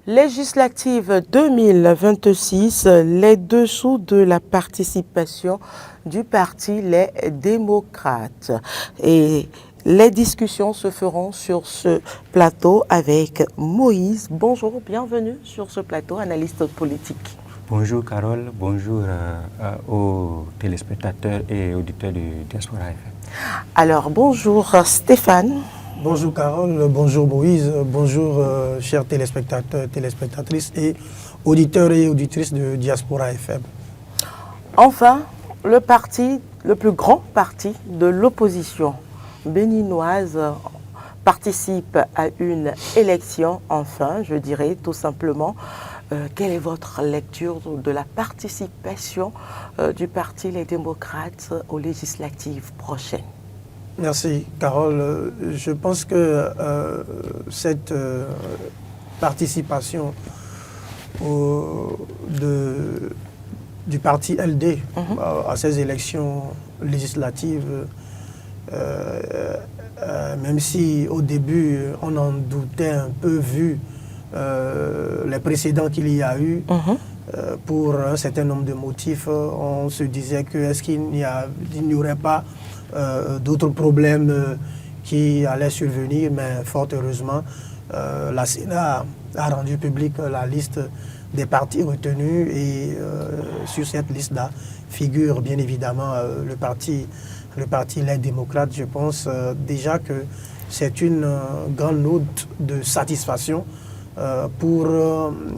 Législative 2026, les dessous de la participation du Parti Les Démocrates. Et les discussions se feront sur ce plateau avec Moïse. Bonjour, bienvenue sur ce plateau, analyste politique. Bonjour Carole, bonjour aux téléspectateurs et auditeurs du Diaspora FM. Alors bonjour Stéphane. Bonjour Carole, bonjour Moïse, bonjour chers téléspectateurs, téléspectatrices et auditeurs et auditrices de Diaspora FM. Enfin, le plus grand parti de l'opposition béninoise participe à une élection, enfin, je dirais tout simplement. Quelle est votre lecture de la participation du Parti Les Démocrates aux législatives prochaines? Merci Carole. Je pense que cette participation du parti LD à ces élections législatives, même si au début on en doutait un peu vu les précédents qu'il y a eu, pour un certain nombre de motifs, on se disait que est-ce qu'il n'y aurait pas d'autres problèmes qui allaient survenir, mais fort heureusement, la Sénat a rendu publique la liste des partis retenus et sur cette liste-là figure bien évidemment le parti Les Démocrates. Je pense déjà que c'est une grande note de satisfaction pour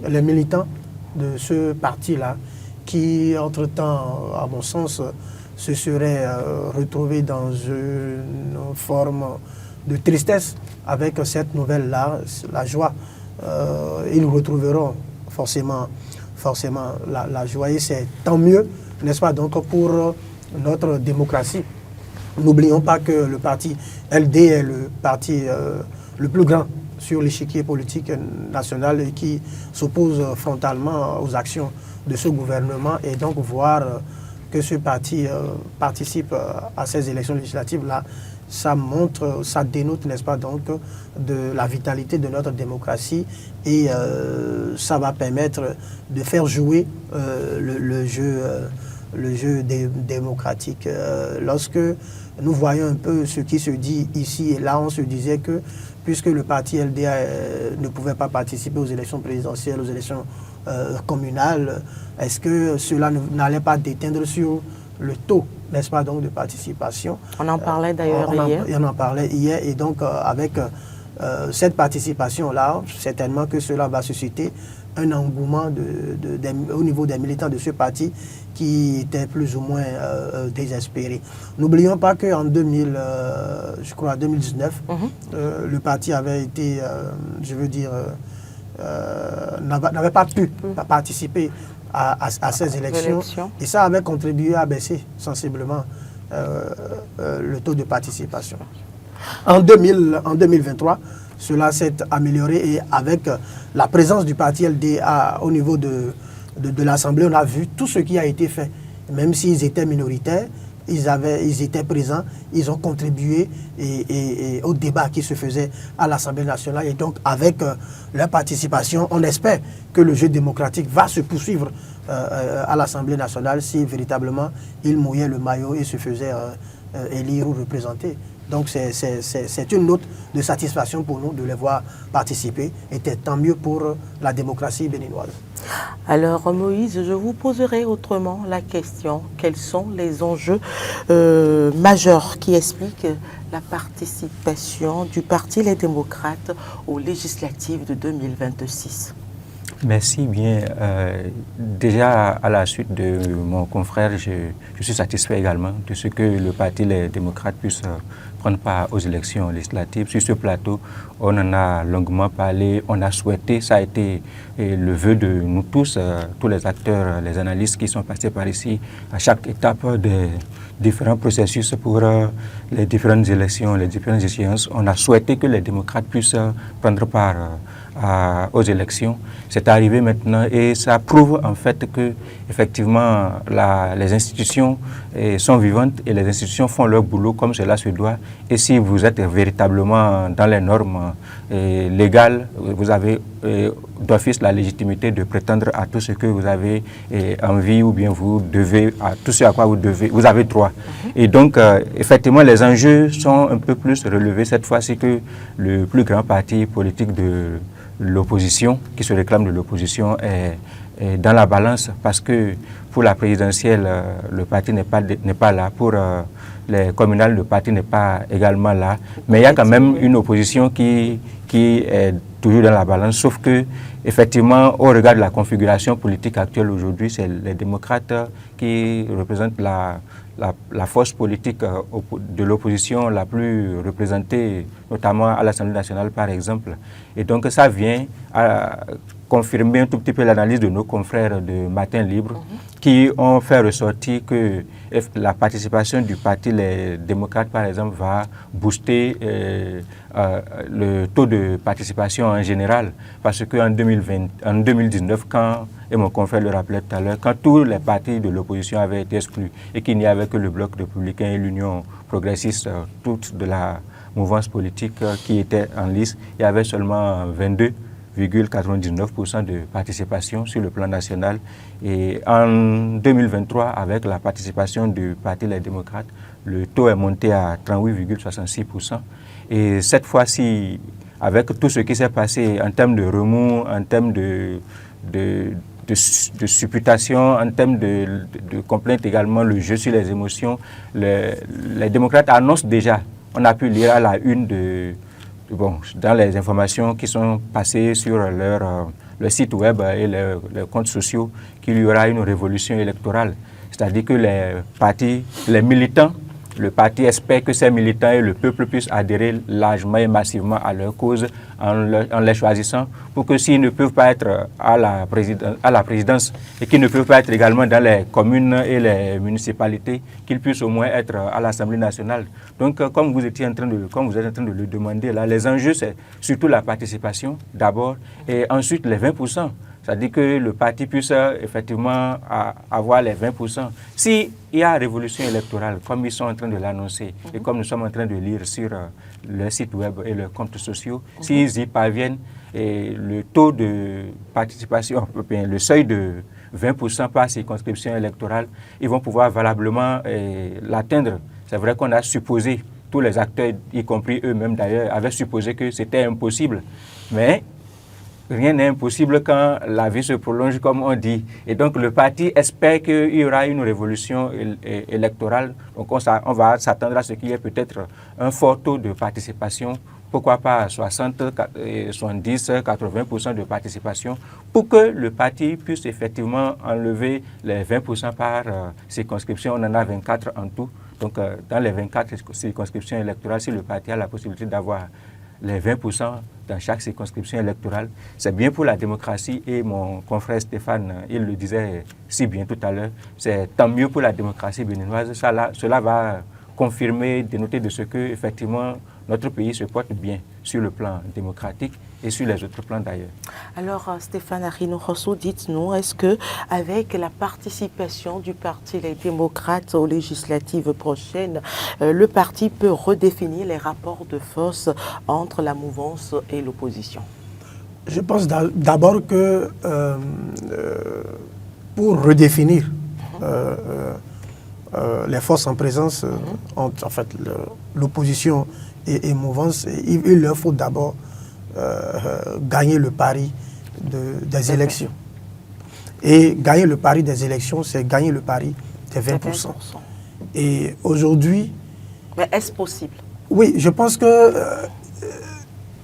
les militants de ce parti-là qui, entre-temps, à mon sens, se seraient retrouvés dans une forme de tristesse avec cette nouvelle-là, la joie. Ils retrouveront forcément la joie et c'est tant mieux, n'est-ce pas, donc pour notre démocratie. N'oublions pas que le parti LD est le parti le plus grand sur l'échiquier politique national et qui s'oppose frontalement aux actions de ce gouvernement, et donc voir que ce parti participe à ces élections législatives-là, ça montre, ça dénote, n'est-ce pas, donc, de la vitalité de notre démocratie et ça va permettre de faire jouer le jeu démocratique. Lorsque nous voyons un peu ce qui se dit ici et là, on se disait que puisque le parti LDA ne pouvait pas participer aux élections présidentielles, aux élections communales, est-ce que cela n'allait pas déteindre sur le taux, n'est-ce pas, donc, de participation? On en parlait d'ailleurs hier. On en parlait hier, et donc avec cette participation-là, certainement que cela va susciter un engouement au niveau des militants de ce parti qui étaient plus ou moins désespérés. N'oublions pas qu'en 2019, le parti avait été, n'avait pas pu participer à ces élections, et ça avait contribué à baisser sensiblement le taux de participation. En 2023, cela s'est amélioré, et avec la présence du parti LD au niveau de l'Assemblée, on a vu tout ce qui a été fait. Même s'ils étaient minoritaires, ils étaient présents, ils ont contribué au débat qui se faisait à l'Assemblée nationale. Et donc, avec leur participation, on espère que le jeu démocratique va se poursuivre à l'Assemblée nationale si véritablement ils mouillaient le maillot et se faisaient élire ou représenter. Donc c'est une note de satisfaction pour nous de les voir participer, et tant mieux pour la démocratie béninoise. Alors Moïse, je vous poserai autrement la question. Quels sont les enjeux majeurs qui expliquent la participation du Parti Les Démocrates aux législatives de 2026? Merci bien. Déjà, à la suite de mon confrère, je suis satisfait également de ce que le Parti Les Démocrates puisse prendre part aux élections législatives. Sur ce plateau, on en a longuement parlé, on a souhaité, ça a été le vœu de nous tous, tous les acteurs, les analystes qui sont passés par ici à chaque étape des différents processus pour les différentes élections, les différentes échéances. On a souhaité que les démocrates puissent prendre part aux élections. C'est arrivé maintenant et ça prouve en fait que effectivement les institutions sont vivantes et les institutions font leur boulot comme cela se doit. Et si vous êtes véritablement dans les normes légal, vous avez d'office la légitimité de prétendre à tout ce que vous avez envie ou bien vous devez, à tout ce à quoi vous avez droit. Et donc, effectivement, les enjeux sont un peu plus relevés cette fois-ci que le plus grand parti politique de l'opposition, qui se réclame de l'opposition, est dans la balance, parce que pour la présidentielle, le parti n'est pas là. Pour les communales, le parti n'est pas également là. Mais il y a quand même une opposition qui est toujours dans la balance, sauf que, effectivement, au regard de la configuration politique actuelle aujourd'hui, c'est les démocrates qui représentent la force politique de l'opposition la plus représentée, notamment à l'Assemblée nationale, par exemple. Et donc, ça vient à confirmer un tout petit peu l'analyse de nos confrères de Matin Libre, qui ont fait ressortir que la participation du parti, les démocrates par exemple, va booster le taux de participation en général. Parce qu'en 2019, et mon confrère le rappelait tout à l'heure, quand tous les partis de l'opposition avaient été exclus et qu'il n'y avait que le Bloc républicain et l'Union progressiste, toute de la mouvance politique qui était en lice, il y avait seulement 22,99% de participation sur le plan national. Et en 2023, avec la participation du Parti Les Démocrates, le taux est monté à 38,66%. Et cette fois-ci, avec tout ce qui s'est passé en termes de remous, en termes de supputation, en termes de complaintes également, le jeu sur les émotions, les démocrates annoncent déjà, on a pu lire à la une dans les informations qui sont passées sur leur site web et leurs comptes sociaux, qu'il y aura une révolution électorale. C'est-à-dire que les militants, le parti espère que ces militants et le peuple puissent adhérer largement et massivement à leur cause en les choisissant, pour que s'ils ne peuvent pas être à la présidence et qu'ils ne peuvent pas être également dans les communes et les municipalités, qu'ils puissent au moins être à l'Assemblée nationale. Donc, comme vous êtes en train de le demander là, les enjeux, c'est surtout la participation d'abord et ensuite les 20%. C'est-à-dire que le parti puisse effectivement avoir les 20%. S'il y a révolution électorale, comme ils sont en train de l'annoncer et comme nous sommes en train de lire sur leur site web et leurs comptes sociaux, s'ils y parviennent, et le taux de participation, le seuil de 20% par circonscription électorale, ils vont pouvoir valablement l'atteindre. C'est vrai qu'on a supposé, tous les acteurs, y compris eux-mêmes d'ailleurs, avaient supposé que c'était impossible. Mais rien n'est impossible quand la vie se prolonge, comme on dit. Et donc, le parti espère qu'il y aura une révolution électorale. Donc, on va s'attendre à ce qu'il y ait peut-être un fort taux de participation, pourquoi pas 60, 70, 80% de participation, pour que le parti puisse effectivement enlever les 20% par circonscription. On en a 24 en tout. Donc, dans les 24 circonscriptions électorales, si le parti a la possibilité d'avoir les 20% dans chaque circonscription électorale, c'est bien pour la démocratie. Et mon confrère Stéphane, il le disait si bien tout à l'heure, c'est tant mieux pour la démocratie béninoise. Cela va confirmer, dénoter de ce que, effectivement, notre pays se porte bien sur le plan démocratique et sur les autres plans d'ailleurs. Alors, Stéphane Arino-Rosso, dites-nous, est-ce qu'avec la participation du Parti Les Démocrates aux législatives prochaines, le parti peut redéfinir les rapports de force entre la mouvance et l'opposition? Je pense d'abord que pour redéfinir les forces en présence entre en fait, l'opposition et mouvance, il leur faut d'abord gagner le pari des élections. Et gagner le pari des élections, c'est gagner le pari des 20%. Et aujourd'hui... Mais est-ce possible? Oui, je pense que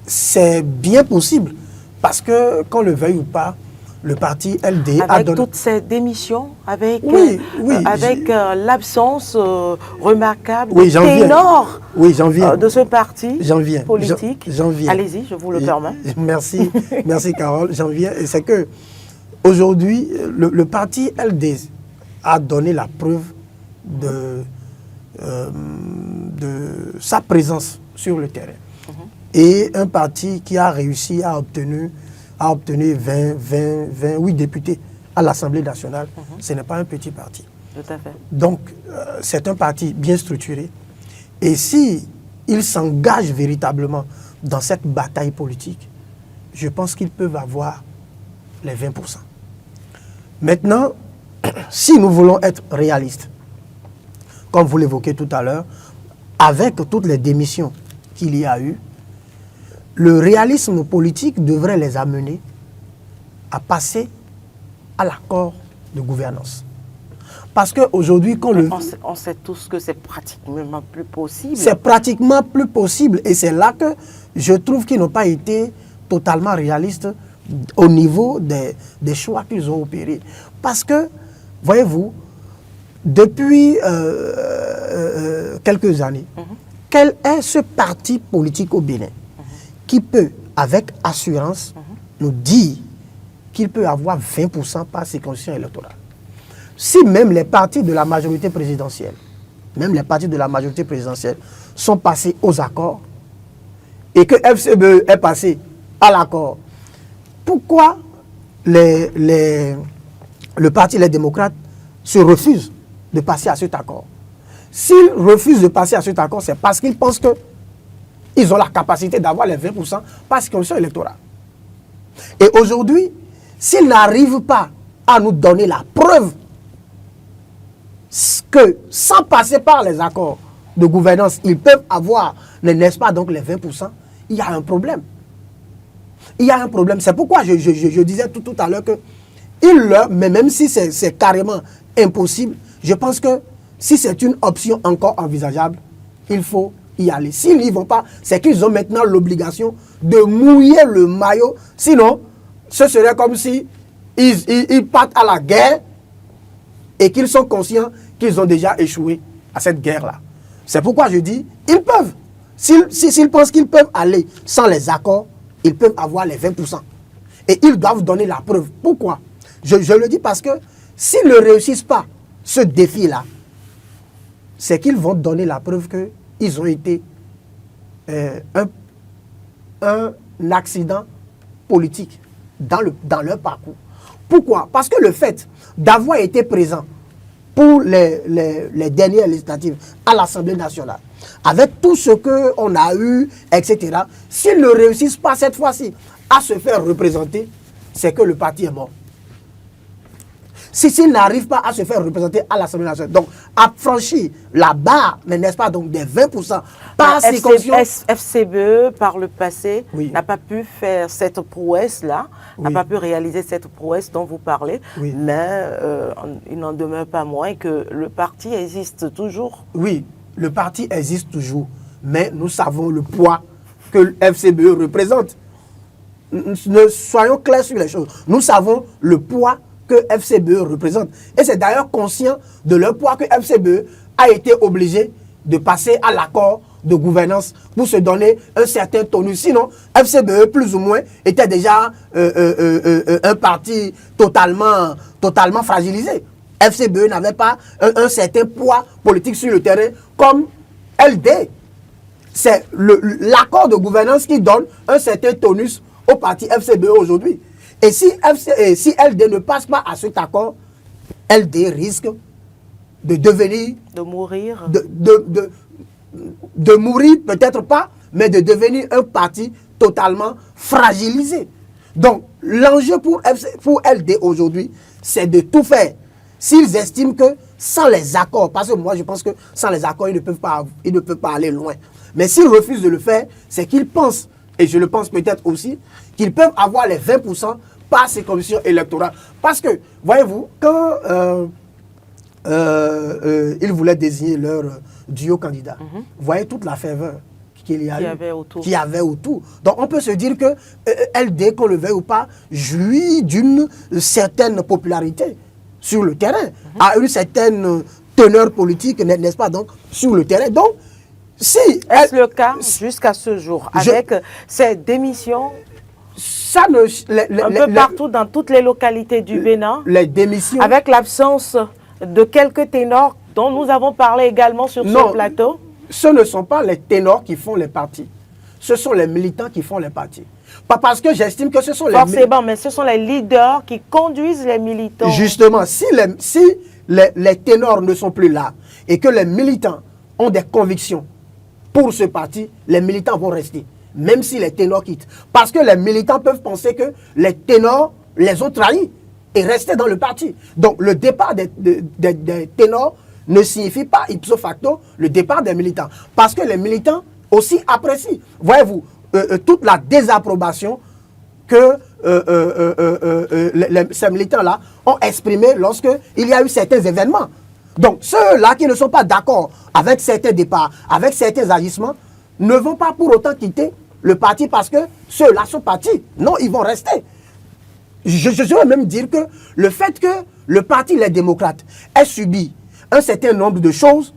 c'est bien possible. Parce que, qu'on le veuille ou pas, le parti LD a donné... toutes ces démissions, avec l'absence remarquable, ténor de ce parti politique. Allez-y, je vous le permets. Merci, merci Carole. J'en viens. C'est que aujourd'hui, le parti LD a donné la preuve de sa présence sur le terrain. Et un parti qui a réussi à obtenir 28 députés à l'Assemblée nationale, ce n'est pas un petit parti. Tout à fait. Donc, c'est un parti bien structuré. Et si il s'engage véritablement dans cette bataille politique, je pense qu'ils peuvent avoir les 20%. Maintenant, si nous voulons être réalistes, comme vous l'évoquez tout à l'heure, avec toutes les démissions qu'il y a eu, le réalisme politique devrait les amener à passer à l'accord de gouvernance. Parce qu'aujourd'hui, on sait tous que c'est pratiquement plus possible. C'est pratiquement plus possible. Et c'est là que je trouve qu'ils n'ont pas été totalement réalistes au niveau des choix qu'ils ont opérés. Parce que, voyez-vous, depuis quelques années, quel est ce parti politique au Bénin qui peut, avec assurance, nous dire qu'il peut avoir 20% par circonscription électorale? Si même les partis de la majorité présidentielle, sont passés aux accords et que FCBE est passé à l'accord, pourquoi le parti Les Démocrates se refuse de passer à cet accord? S'ils refusent de passer à cet accord, c'est parce qu'ils pensent qu'ils ont la capacité d'avoir les 20% par circonscription électorale. Et aujourd'hui, s'ils n'arrivent pas à nous donner la preuve que sans passer par les accords de gouvernance, ils peuvent avoir, n'est-ce pas, donc les 20%, il y a un problème. Il y a un problème. C'est pourquoi je disais tout à l'heure que mais même si c'est carrément impossible, je pense que si c'est une option encore envisageable, il faut y aller. S'ils n'y vont pas, c'est qu'ils ont maintenant l'obligation de mouiller le maillot. Sinon, ce serait comme si ils partent à la guerre et qu'ils sont conscients qu'ils ont déjà échoué à cette guerre-là. C'est pourquoi je dis, ils peuvent. S'ils pensent qu'ils peuvent aller sans les accords, ils peuvent avoir les 20%. Et ils doivent donner la preuve. Pourquoi? Je le dis parce que s'ils ne réussissent pas ce défi-là, c'est qu'ils vont donner la preuve qu'ils ont été un accident politique dans leur parcours. Pourquoi? Parce que le fait d'avoir été présent pour les dernières législatives à l'Assemblée nationale, avec tout ce qu'on a eu, etc., s'ils ne réussissent pas cette fois-ci à se faire représenter, c'est que le parti est mort. S'ils n'arrivent pas à se faire représenter à l'Assemblée nationale, donc à franchir la barre, n'est-ce pas, donc des 20% par circonscription. FCBE, par le passé, oui, n'a pas pu faire cette prouesse-là, oui, n'a pas pu réaliser cette prouesse dont vous parlez, oui, mais il n'en demeure pas moins que le parti existe toujours. Oui, le parti existe toujours, mais nous savons le poids que le FCBE représente. Soyons clairs sur les choses. Nous savons le poids que FCBE représente. Et c'est d'ailleurs conscient de leur poids que FCBE a été obligé de passer à l'accord de gouvernance pour se donner un certain tonus. Sinon, FCBE, plus ou moins, était déjà un parti totalement fragilisé. FCBE n'avait pas un certain poids politique sur le terrain comme LD. C'est l'accord de gouvernance qui donne un certain tonus au parti FCBE aujourd'hui. Et si LD ne passe pas à cet accord, LD risque de devenir... De mourir. De mourir, peut-être pas, mais de devenir un parti totalement fragilisé. Donc, l'enjeu pour LD aujourd'hui, c'est de tout faire. S'ils estiment que sans les accords, parce que moi je pense que sans les accords, ils ne peuvent pas aller loin. Mais s'ils refusent de le faire, c'est qu'ils pensent, et je le pense peut-être aussi, qu'ils peuvent avoir les 20% par ces commissions électorales. Parce que, voyez-vous, quand ils voulaient désigner leur duo candidat, vous voyez toute la ferveur qu'il y avait autour. Donc on peut se dire que LD, qu'on le veuille ou pas, jouit d'une certaine popularité sur le terrain, a une certaine teneur politique, n'est-ce pas, donc, sur le terrain. Donc, est-ce le cas jusqu'à ce jour, avec ces démissions un peu partout dans toutes les localités du Bénin, les démissions, avec l'absence de quelques ténors dont nous avons parlé également sur ce plateau? Ce ne sont pas les ténors qui font les partis, ce sont les militants qui font les partis. Pas parce que j'estime que ce sont forcément, mais ce sont les leaders qui conduisent les militants. Justement, si les ténors ne sont plus là et que les militants ont des convictions pour ce parti, les militants vont rester. même si les ténors quittent. Parce que les militants peuvent penser que les ténors les ont trahis et rester dans le parti. Donc le départ des ténors ne signifie pas ipso facto le départ des militants. Parce que les militants aussi apprécient. Voyez-vous, toute la désapprobation que ces militants-là ont exprimé lorsqu'il y a eu certains événements. Donc ceux-là qui ne sont pas d'accord avec certains départs, avec certains agissements, ne vont pas pour autant quitter le parti parce que ceux-là sont partis. Non, ils vont rester. Je veux même dire que le fait que le parti Les Démocrates ait subi un certain nombre de choses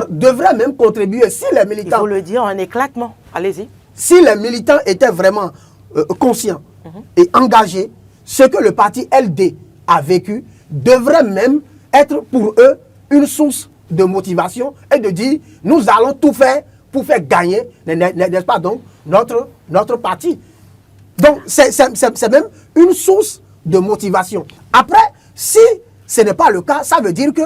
devrait même contribuer si les militants... Il faut le dire, un éclatement. Allez-y. Si les militants étaient vraiment conscients et engagés, ce que le parti LD a vécu devrait même être pour eux une source de motivation et de dire nous allons tout faire pour faire gagner, n'est-ce pas, donc, notre parti. Donc, c'est même une source de motivation. Après, si ce n'est pas le cas, ça veut dire que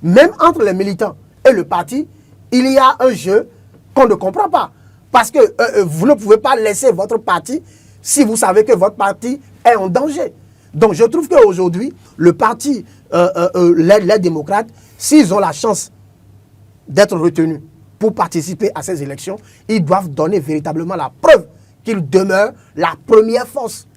même entre les militants et le parti, il y a un jeu qu'on ne comprend pas. Parce que vous ne pouvez pas laisser votre parti si vous savez que votre parti est en danger. Donc, je trouve qu'aujourd'hui, le parti, les démocrates, s'ils ont la chance d'être retenus pour participer à ces élections, ils doivent donner véritablement la preuve qu'ils demeurent la première force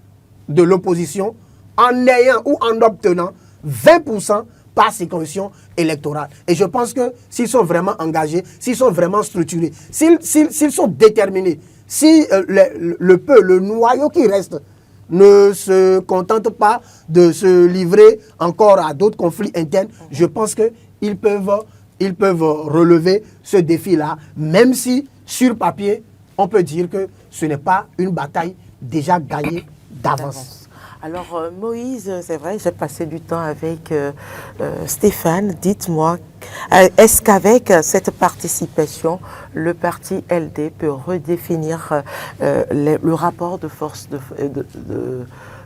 de l'opposition en ayant ou en obtenant 20% par circonscription électorale. Et je pense que s'ils sont vraiment engagés, s'ils sont vraiment structurés, s'ils sont déterminés, si le noyau qui reste ne se contente pas de se livrer encore à d'autres conflits internes, je pense qu'ils peuvent relever ce défi-là, même si sur papier, on peut dire que ce n'est pas une bataille déjà gagnée d'avance. Alors Moïse, c'est vrai, j'ai passé du temps avec Stéphane. Dites-moi, est-ce qu'avec cette participation, le parti LD peut redéfinir le rapport de force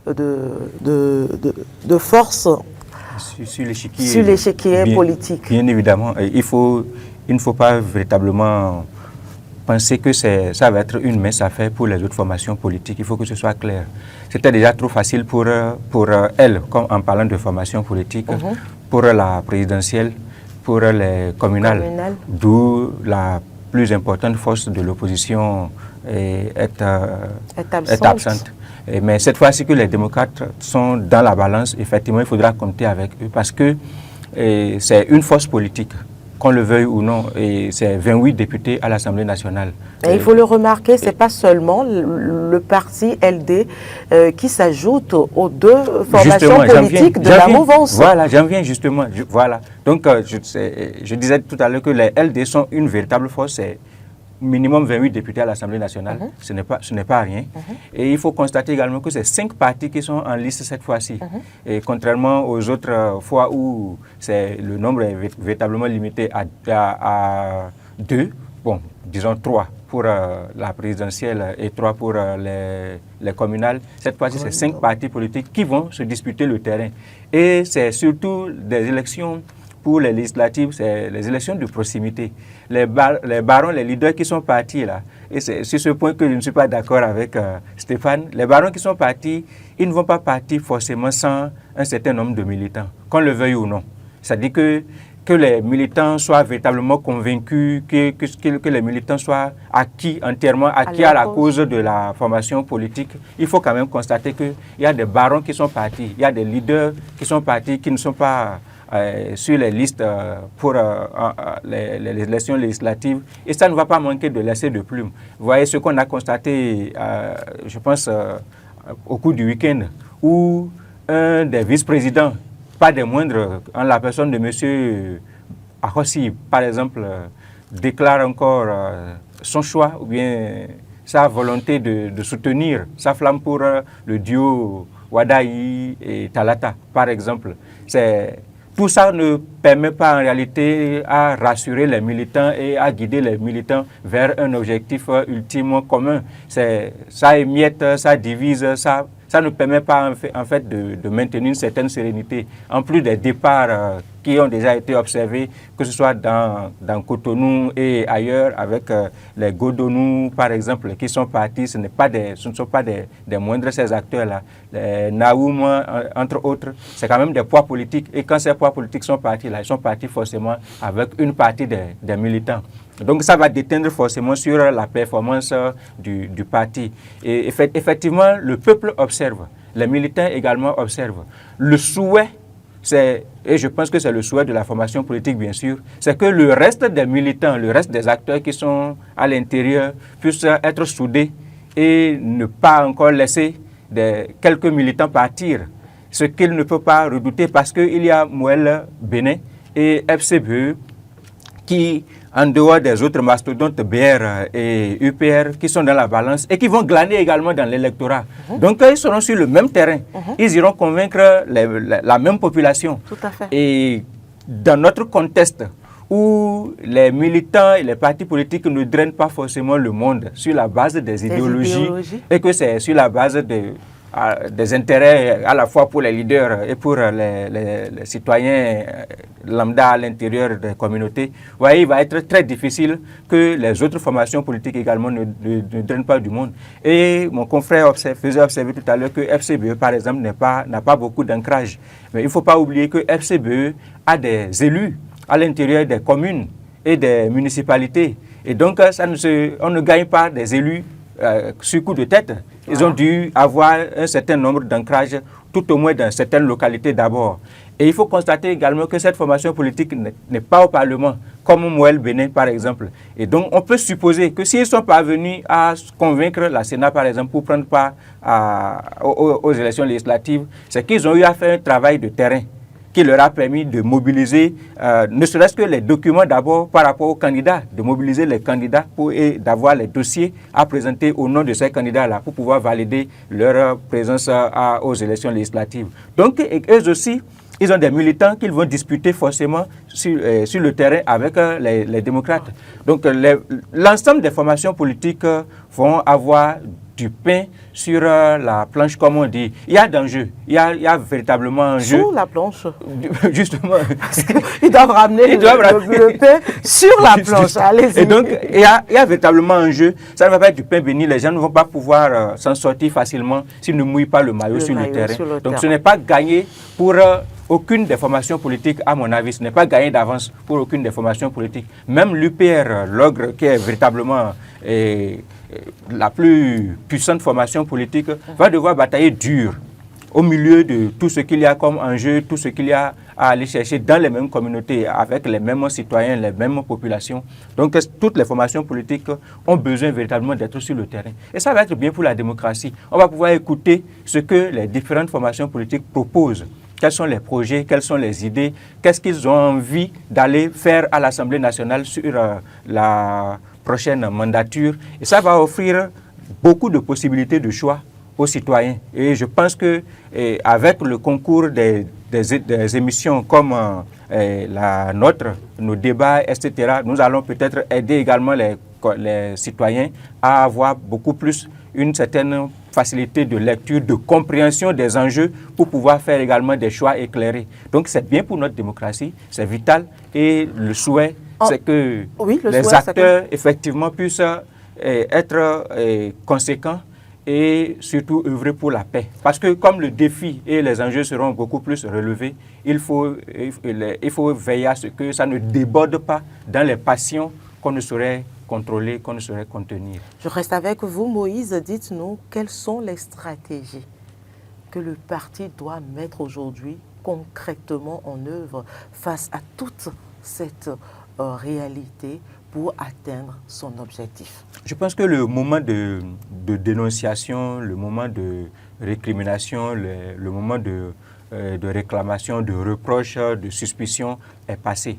de force sur l'échiquier politique? Bien évidemment, il ne faut pas véritablement penser que ça va être une mince affaire pour les autres formations politiques. Il faut que ce soit clair. C'était déjà trop facile pour elle, comme en parlant de formation politique, pour la présidentielle, pour les communales. D'où la plus importante force de l'opposition est absente. Mais cette fois-ci que les démocrates sont dans la balance, effectivement, il faudra compter avec eux parce que c'est une force politique, qu'on le veuille ou non, et c'est 28 députés à l'Assemblée nationale. Et il faut le remarquer, ce n'est pas seulement le parti LD qui s'ajoute aux deux formations politiques de la mouvance. Voilà, j'en viens justement. Voilà. Donc, je disais tout à l'heure que les LD sont une véritable force. C'est minimum 28 députés à l'Assemblée nationale. Ce n'est pas rien. Et il faut constater également que c'est 5 partis qui sont en liste cette fois-ci. Et contrairement aux autres fois où le nombre est véritablement limité à 2, bon, disons 3 pour la présidentielle et 3 pour les communales. Cette fois-ci, c'est 5 partis politiques qui vont se disputer le terrain. Et c'est surtout des élections pour les législatives, c'est les élections de proximité. Les barons, les leaders qui sont partis là, et c'est sur ce point que je ne suis pas d'accord avec Stéphane, les barons qui sont partis, ils ne vont pas partir forcément sans un certain nombre de militants, qu'on le veuille ou non. C'est-à-dire que les militants soient véritablement convaincus, que les militants soient entièrement acquis à la cause de la formation politique. Il faut quand même constater qu'il y a des barons qui sont partis, il y a des leaders qui sont partis, qui ne sont pas sur les listes pour les élections législatives, et ça ne va pas manquer de laisser de plumes. Vous voyez ce qu'on a constaté, je pense, au cours du week-end, où un des vice-présidents, pas des moindres, en la personne de M. Akossi, par exemple, déclare encore son choix ou bien sa volonté de soutenir sa flamme pour le duo Wadaï et Talata, par exemple. Tout ça ne permet pas en réalité à rassurer les militants et à guider les militants vers un objectif ultime commun. Ça émiette, ça divise, ça ne permet pas en fait de maintenir une certaine sérénité. En plus des départs qui ont déjà été observés, que ce soit dans Cotonou et ailleurs, avec les Godonou, par exemple, qui sont partis. Ce ne sont pas des moindres, ces acteurs-là. Les Naoum, entre autres, c'est quand même des poids politiques. Et quand ces poids politiques sont partis, là, ils sont partis forcément avec une partie des militants. Donc ça va déteindre forcément sur la performance du parti. Et effectivement, le peuple observe. Les militants également observent. Le souhait, et je pense que c'est le souhait de la formation politique, bien sûr, c'est que le reste des militants, le reste des acteurs qui sont à l'intérieur puissent être soudés et ne pas encore laisser quelques militants partir. Ce qu'ils ne peuvent pas redouter parce qu'il y a Moël Bénin et FCBE qui, en dehors des autres mastodontes BR et UPR qui sont dans la balance et qui vont glaner également dans l'électorat. Donc, ils seront sur le même terrain. Ils iront convaincre la même population. Tout à fait. Et dans notre contexte où les militants et les partis politiques ne drainent pas forcément le monde sur la base des idéologies et que c'est sur la base des intérêts à la fois pour les leaders et pour les citoyens lambda à l'intérieur des communautés, vous voyez, il va être très difficile que les autres formations politiques également ne drainent pas du monde. Et mon confrère faisait observer tout à l'heure que FCBE, par exemple, n'a pas beaucoup d'ancrage. Mais il ne faut pas oublier que FCBE a des élus à l'intérieur des communes et des municipalités. Et donc, on ne gagne pas des élus sur coup de tête. Ils ont dû avoir un certain nombre d'ancrages, tout au moins dans certaines localités d'abord. Et il faut constater également que cette formation politique n'est pas au Parlement, comme Moël Bénin par exemple. Et donc on peut supposer que s'ils sont parvenus à convaincre la Sénat par exemple pour prendre part aux élections législatives, c'est qu'ils ont eu à faire un travail de terrain qui leur a permis de mobiliser, ne serait-ce que les documents d'abord par rapport aux candidats, de mobiliser les candidats et d'avoir les dossiers à présenter au nom de ces candidats-là pour pouvoir valider leur présence aux élections législatives. Donc, eux aussi, ils ont des militants qu'ils vont disputer forcément sur le terrain avec les démocrates. Donc, l'ensemble des formations politiques vont avoir du pain sur la planche, comme on dit. Il y a d'enjeux, il y a véritablement un jeu. Sur la planche. Justement. Ils doivent ramener le pain sur la planche. Allez-y. Et donc, il y a véritablement un jeu. Ça ne va pas être du pain béni. Les gens ne vont pas pouvoir s'en sortir facilement s'ils ne mouillent pas le maillot sur le terrain. Donc, ce n'est pas gagné pour aucune des formations politiques, à mon avis. Ce n'est pas gagné d'avance pour aucune des formations politiques. Même l'UPR, l'ogre, qui est véritablement la plus puissante formation politique, va devoir batailler dur au milieu de tout ce qu'il y a comme enjeu, tout ce qu'il y a à aller chercher dans les mêmes communautés, avec les mêmes citoyens, les mêmes populations. Donc toutes les formations politiques ont besoin véritablement d'être sur le terrain. Et ça va être bien pour la démocratie. On va pouvoir écouter ce que les différentes formations politiques proposent. Quels sont les projets, quelles sont les idées, qu'est-ce qu'ils ont envie d'aller faire à l'Assemblée nationale sur la prochaine mandature. Et ça va offrir beaucoup de possibilités de choix aux citoyens. Et je pense que avec le concours des émissions comme la nôtre, nos débats, etc., nous allons peut-être aider également les citoyens à avoir beaucoup plus une certaine facilité de lecture, de compréhension des enjeux pour pouvoir faire également des choix éclairés. Donc c'est bien pour notre démocratie, c'est vital et le souhait, c'est que les acteurs effectivement puissent être conséquents et surtout œuvrer pour la paix. Parce que comme le défi et les enjeux seront beaucoup plus relevés, il faut veiller à ce que ça ne déborde pas dans les passions qu'on ne saurait contrôler, qu'on ne saurait contenir. Je reste avec vous, Moïse. Dites-nous, quelles sont les stratégies que le parti doit mettre aujourd'hui concrètement en œuvre face à toute cette réalité pour atteindre son objectif? Je pense que le moment de dénonciation, le moment de récrimination, le moment de réclamation, de reproche, de suspicion est passé.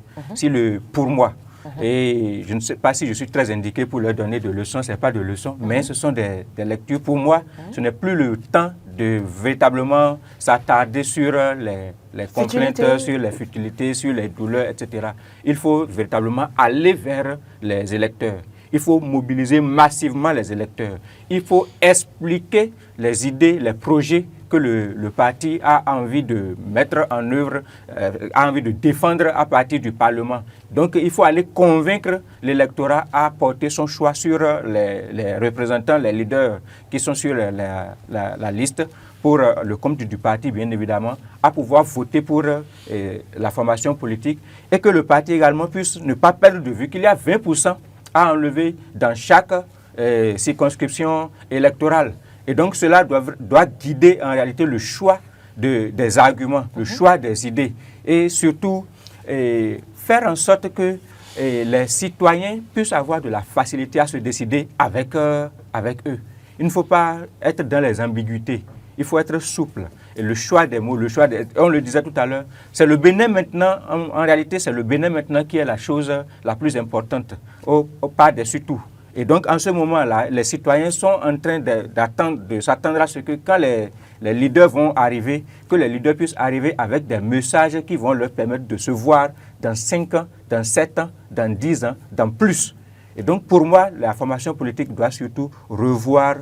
Pour moi, et je ne sais pas si je suis très indiqué pour leur donner des leçons, ce n'est pas de leçons, mais ce sont des lectures. Pour moi, ce n'est plus le temps de véritablement s'attarder sur les complaintes, sur les futilités, sur les douleurs, etc. Il faut véritablement aller vers les électeurs. Il faut mobiliser massivement les électeurs. Il faut expliquer les idées, les projets que le parti a envie de mettre en œuvre, a envie de défendre à partir du Parlement. Donc il faut aller convaincre l'électorat à porter son choix sur les représentants, les leaders qui sont sur la liste pour le compte du parti, bien évidemment, à pouvoir voter pour la formation politique et que le parti également puisse ne pas perdre de vue qu'il y a 20% à enlever dans chaque circonscription électorale. Et donc cela doit guider en réalité le choix des arguments, le choix des idées et surtout faire en sorte que les citoyens puissent avoir de la facilité à se décider avec eux. Il ne faut pas être dans les ambiguïtés. Il faut être souple. Et le choix des mots, on le disait tout à l'heure, c'est le Bénin maintenant, en réalité, c'est le Bénin maintenant qui est la chose la plus importante, par-dessus tout. Et donc, en ce moment-là, les citoyens sont en train de s'attendre à ce que quand les leaders vont arriver, que les leaders puissent arriver avec des messages qui vont leur permettre de se voir dans 5 ans, dans 7 ans, dans 10 ans, dans plus. Et donc, pour moi, la formation politique doit surtout revoir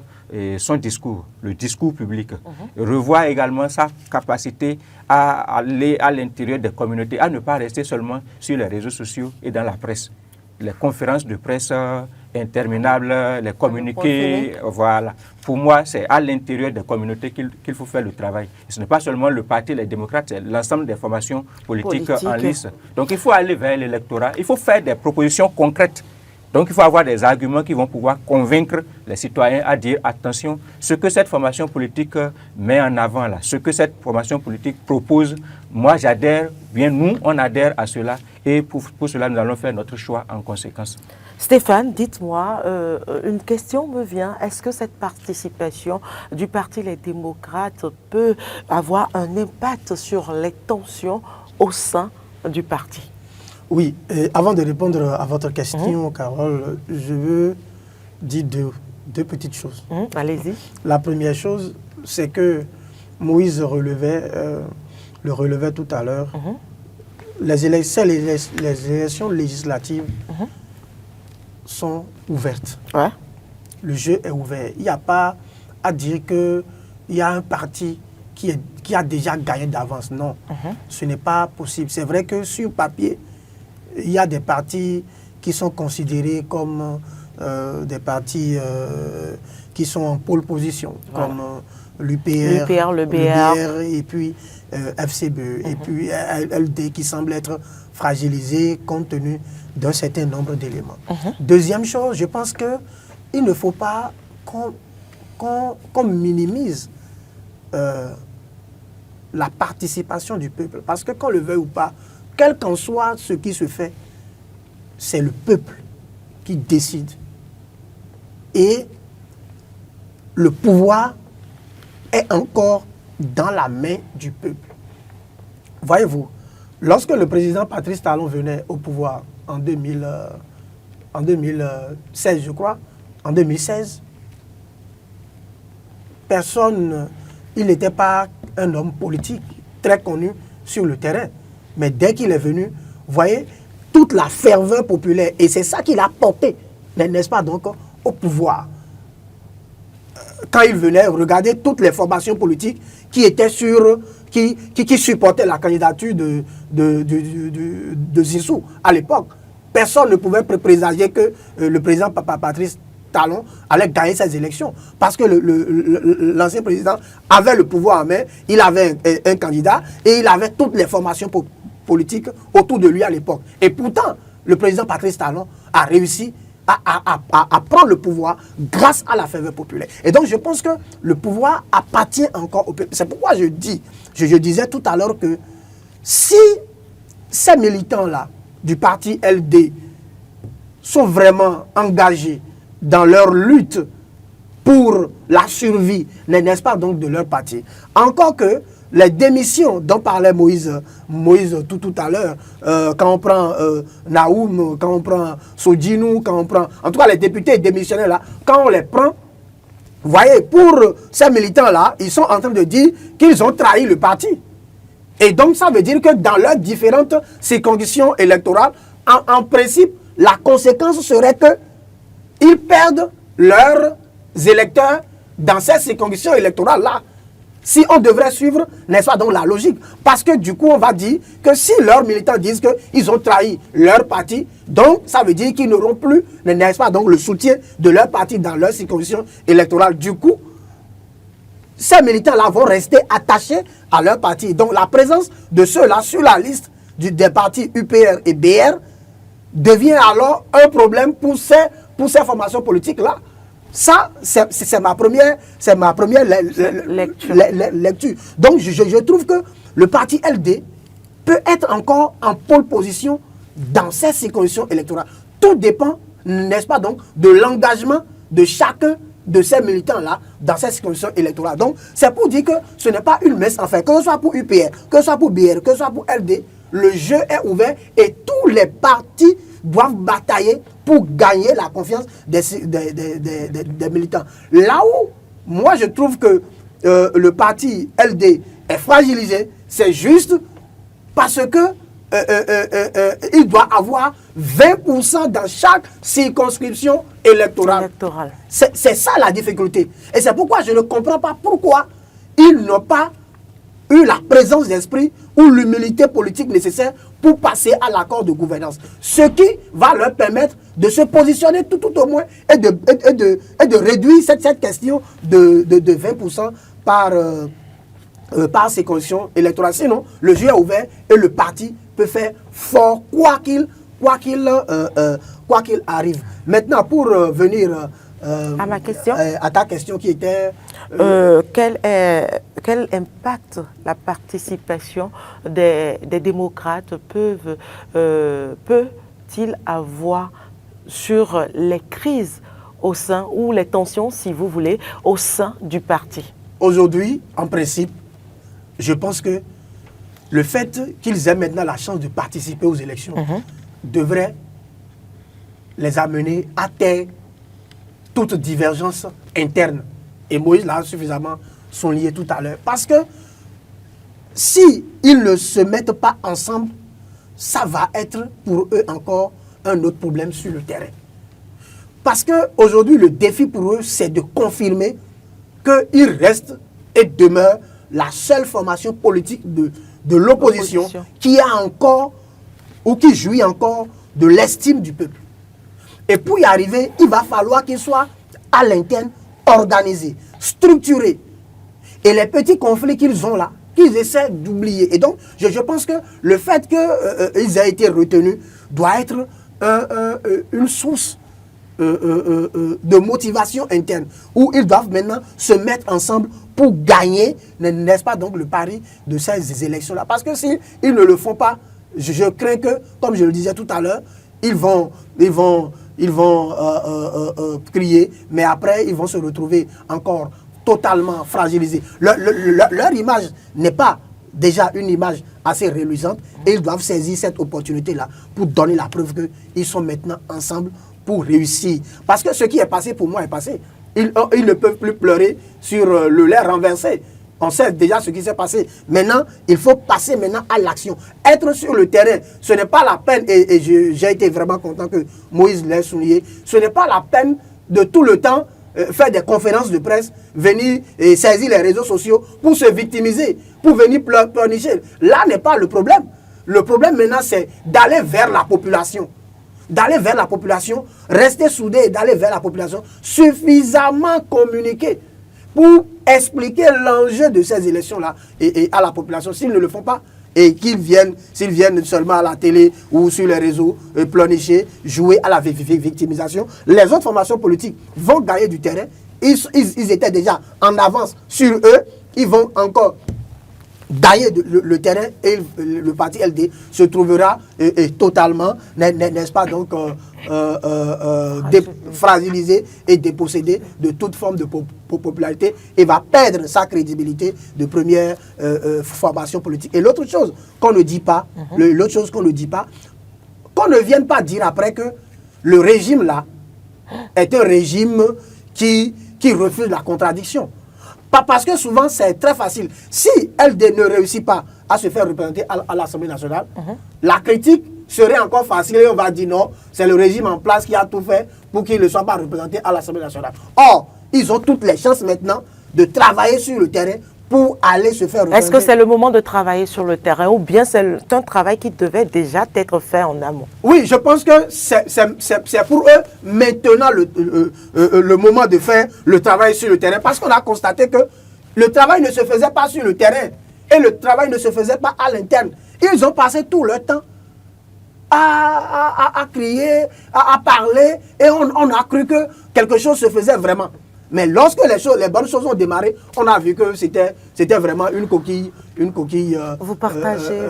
son discours, le discours public, revoir également sa capacité à aller à l'intérieur des communautés, à ne pas rester seulement sur les réseaux sociaux et dans la presse. Les conférences de presse interminables, les communiqués, voilà. Pour moi, c'est à l'intérieur des communautés qu'il faut faire le travail. Et ce n'est pas seulement le parti, les démocrates, c'est l'ensemble des formations politiques en lice. Donc il faut aller vers l'électorat, il faut faire des propositions concrètes. Donc il faut avoir des arguments qui vont pouvoir convaincre les citoyens à dire attention, ce que cette formation politique met en avant là, ce que cette formation politique propose, moi j'adhère, bien nous on adhère à cela et pour cela nous allons faire notre choix en conséquence. Stéphane, dites-moi, une question me vient. Est-ce que cette participation du Parti Les Démocrates peut avoir un impact sur les tensions au sein du parti? Oui, avant de répondre à votre question, Carole, je veux dire deux petites choses. Allez-y. La première chose, c'est que Moïse le relevait tout à l'heure. Les élections législatives sont ouvertes. Ouais. Le jeu est ouvert. Il n'y a pas à dire qu'il y a un parti qui a déjà gagné d'avance. Non, ce n'est pas possible. C'est vrai que sur papier, il y a des partis qui sont considérés comme des partis qui sont en pole position, comme l'UPR, le BR et puis FCBE, et puis LD qui semble être fragilisé compte tenu d'un certain nombre d'éléments. Deuxième chose, je pense qu'il ne faut pas qu'on minimise la participation du peuple, parce que qu'on le veuille ou pas, quel qu'en soit ce qui se fait, c'est le peuple qui décide. Et le pouvoir est encore dans la main du peuple. Voyez-vous, lorsque le président Patrice Talon venait au pouvoir en 2016, je crois, en 2016, personne, il n'était pas un homme politique très connu sur le terrain. Mais dès qu'il est venu, vous voyez, toute la ferveur populaire, et c'est ça qu'il a porté, n'est-ce pas, donc, au pouvoir. Quand il venait, regardez toutes les formations politiques qui étaient qui supportaient la candidature de Zissou à l'époque. Personne ne pouvait présager que le président Patrice Talon allait gagner ces élections. Parce que l'ancien président avait le pouvoir en main, il avait un candidat et il avait toutes les formations politiques autour de lui à l'époque. Et pourtant, le président Patrice Talon a réussi à prendre le pouvoir grâce à la ferveur populaire. Et donc, je pense que le pouvoir appartient encore au peuple. C'est pourquoi je disais tout à l'heure que si ces militants-là du parti LD sont vraiment engagés dans leur lutte pour la survie, n'est-ce pas, donc de leur parti, encore que les démissions dont parlait Moïse tout à l'heure, quand on prend Naoum, quand on prend Sodjinou, quand on prend, en tout cas les députés démissionnaires là, quand on les prend, vous voyez, pour ces militants-là, ils sont en train de dire qu'ils ont trahi le parti. Et donc ça veut dire que dans leurs différentes circonscriptions électorales, en principe, la conséquence serait qu'ils perdent leurs électeurs dans ces circonscriptions électorales-là. Si on devrait suivre, n'est-ce pas, donc la logique. Parce que du coup, on va dire que si leurs militants disent qu'ils ont trahi leur parti, donc ça veut dire qu'ils n'auront plus, n'est-ce pas, donc le soutien de leur parti dans leur circonscription électorale. Du coup, ces militants-là vont rester attachés à leur parti. Donc la présence de ceux-là sur la liste des partis UPR et BR devient alors un problème pour ces formations politiques-là. Ça, c'est ma première lecture. Donc, je trouve que le parti LD peut être encore en pole position dans ces circonscriptions électorales. Tout dépend, n'est-ce pas, donc, de l'engagement de chacun de ces militants-là dans ces circonscriptions électorales. Donc, c'est pour dire que ce n'est pas une messe en fait, que ce soit pour UPR, que ce soit pour BR, que ce soit pour LD, le jeu est ouvert et tous les partis doivent batailler pour gagner la confiance des militants. Là où, moi, je trouve que le parti LD est fragilisé, c'est juste parce que il doit avoir 20% dans chaque circonscription électorale. C'est ça la difficulté. Et c'est pourquoi je ne comprends pas pourquoi ils n'ont pas eu la présence d'esprit ou l'humilité politique nécessaire pour passer à l'accord de gouvernance. Ce qui va leur permettre de se positionner tout au moins et de réduire cette question de 20% par ces conditions électorales. Sinon, le jeu est ouvert et le parti peut faire fort quoi qu'il arrive. Maintenant, pour venir à ma question, à ta question qui était... quel impact la participation des démocrates peut-il avoir sur les crises au sein, ou les tensions, si vous voulez, au sein du parti? Aujourd'hui, en principe, je pense que le fait qu'ils aient maintenant la chance de participer aux élections devrait les amener à terre toute divergence interne. Et Moïse l'a suffisamment souligné tout à l'heure. Parce que si ils ne se mettent pas ensemble, ça va être pour eux encore un autre problème sur le terrain. Parce qu'aujourd'hui, le défi pour eux, c'est de confirmer qu'ils restent et demeurent la seule formation politique de l'opposition qui a encore, ou qui jouit encore de l'estime du peuple. Et pour y arriver, il va falloir qu'ils soient à l'interne organisés, structurés. Et les petits conflits qu'ils ont là, qu'ils essaient d'oublier. Et donc, je pense que le fait qu'ils aient été retenus doit être une source de motivation interne, où ils doivent maintenant se mettre ensemble pour gagner, n'est-ce pas, donc le pari de ces élections-là. Parce que s'ils ne le font pas, je crains que, comme je le disais tout à l'heure, ils vont crier, mais après, ils vont se retrouver encore totalement fragilisés. Leur image n'est pas déjà une image assez reluisante et ils doivent saisir cette opportunité-là pour donner la preuve qu'ils sont maintenant ensemble pour réussir. Parce que ce qui est passé pour moi est passé. Ils ne peuvent plus pleurer sur le lait renversé. On sait déjà ce qui s'est passé. Maintenant, il faut passer maintenant à l'action. Être sur le terrain, ce n'est pas la peine, et j'ai été vraiment content que Moïse l'ait souligné, ce n'est pas la peine de tout le temps faire des conférences de presse, venir et saisir les réseaux sociaux pour se victimiser, pour venir pleurnicher. Là n'est pas le problème. Le problème maintenant, c'est d'aller vers la population. D'aller vers la population, rester soudé et d'aller vers la population, suffisamment communiquer pour expliquer l'enjeu de ces élections-là et à la population. S'ils ne le font pas, et s'ils viennent seulement à la télé ou sur les réseaux, pleurnicher, jouer à la victimisation, les autres formations politiques vont gagner du terrain. Ils étaient déjà en avance sur eux, ils vont encore gagner le terrain et le parti LD se trouvera totalement, n'est-ce pas, donc fragilisé et dépossédé de toute forme de popularité et va perdre sa crédibilité de première formation politique. Et l'autre chose qu'on ne dit pas, qu'on ne vienne pas dire après que le régime là est un régime qui refuse la contradiction. Pas parce que souvent c'est très facile. Si LD ne réussit pas à se faire représenter à l'Assemblée nationale, la critique serait encore facile et on va dire non, c'est le régime en place qui a tout fait pour qu'il ne soit pas représenté à l'Assemblée nationale. Or, ils ont toutes les chances maintenant de travailler sur le terrain pour aller se faire reconnaître. Est-ce que c'est le moment de travailler sur le terrain ou bien c'est un travail qui devait déjà être fait en amont? Oui, je pense que c'est pour eux maintenant le moment de faire le travail sur le terrain, parce qu'on a constaté que le travail ne se faisait pas sur le terrain et le travail ne se faisait pas à l'interne. Ils ont passé tout leur temps à crier, à parler, et on a cru que quelque chose se faisait vraiment. Mais lorsque les bonnes choses ont démarré, on a vu que c'était vraiment une coquille. Vous partagez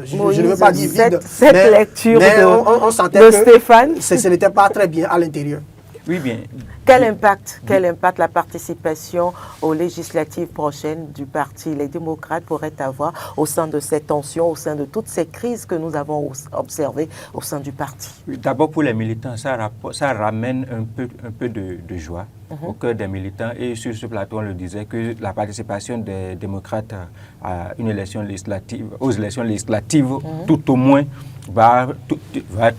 Je ne veux pas dire vide, cette lecture mais on sentait que Stéphane. Ce n'était pas très bien à l'intérieur. Oui, bien. Quel impact la participation aux législatives prochaines du parti Les Démocrates pourrait avoir au sein de ces tensions, au sein de toutes ces crises que nous avons observées au sein du parti? D'abord, pour les militants, ça ramène un peu de joie au cœur des militants. Et sur ce plateau, on le disait que la participation des démocrates à une élection législative, aux élections législatives, tout au moins, va tout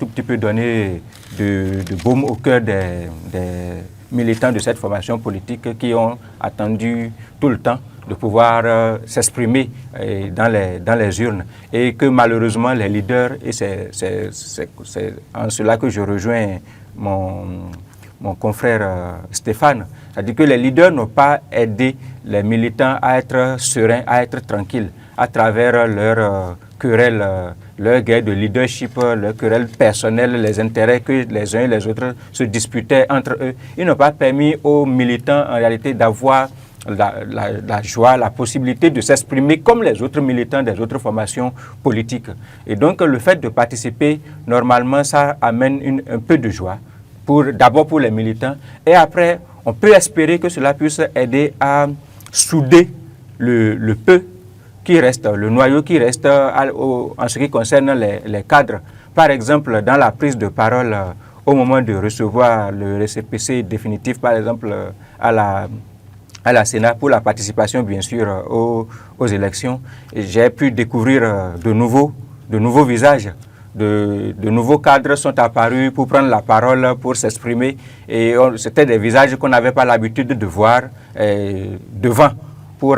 petit peu donner de baume au cœur des militants de cette formation politique qui ont attendu tout le temps de pouvoir s'exprimer dans les urnes, et que malheureusement les leaders, et c'est en cela que je rejoins mon confrère Stéphane, c'est-à-dire que les leaders n'ont pas aidé les militants à être sereins, à être tranquilles à travers leur querelle, leur guerre de leadership, leur querelle personnelle, les intérêts que les uns et les autres se disputaient entre eux. Ils n'ont pas permis aux militants en réalité d'avoir la joie, la possibilité de s'exprimer comme les autres militants des autres formations politiques. Et donc le fait de participer, normalement, ça amène un peu de joie, d'abord pour les militants, et après, on peut espérer que cela puisse aider à souder le peu qui reste, le noyau qui reste en ce qui concerne les cadres. Par exemple, dans la prise de parole au moment de recevoir le récépissé définitif, par exemple, à la Sénat pour la participation, bien sûr, aux élections, j'ai pu découvrir de nouveaux visages. De nouveaux cadres sont apparus pour prendre la parole, pour s'exprimer. Et c'était des visages qu'on n'avait pas l'habitude de voir devant pour